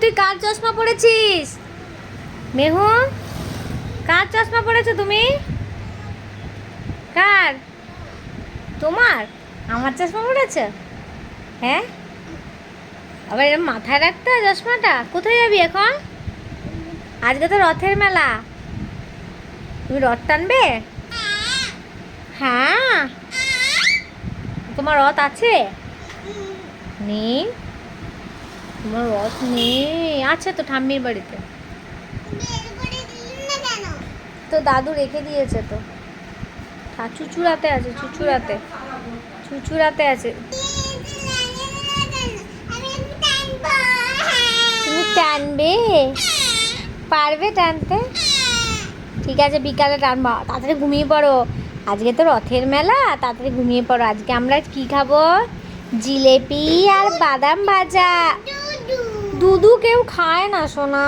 তুই কার চশমা পরেছিস? মেহু, কার চশমা পরেছো তুমি? কার? তোমার? আমার চশমা পরেছো? হ্যাঁ, আবার এরকম মাথায় রাখতে হয় চশমাটা। কোথায় যাবি এখন? আজকে তো রথের মেলা, তুমি রথ টানবে? হ্যাঁ, তোমার রথ আছে? নেই? তোমার রথ নেই? আছে তো ঠাম্মির বাড়িতে। তো দাদু রেখে দিয়েছে তো। চুচুড়াতে আছে, চুচুড়াতে, চুচুড়াতে আছে। তুমি টানবে? পারবে টানতে? ঠিক আছে, বিকালে টানবো। তাড়াতাড়ি ঘুমিয়ে পড়ো, আজকে তো রথের মেলা। তাড়াতাড়ি ঘুমিয়ে পড়ো। আজকে আমরা কি খাবো? জিলেপি আর বাদাম ভাজা। দুধু কেউ খায় না সোনা।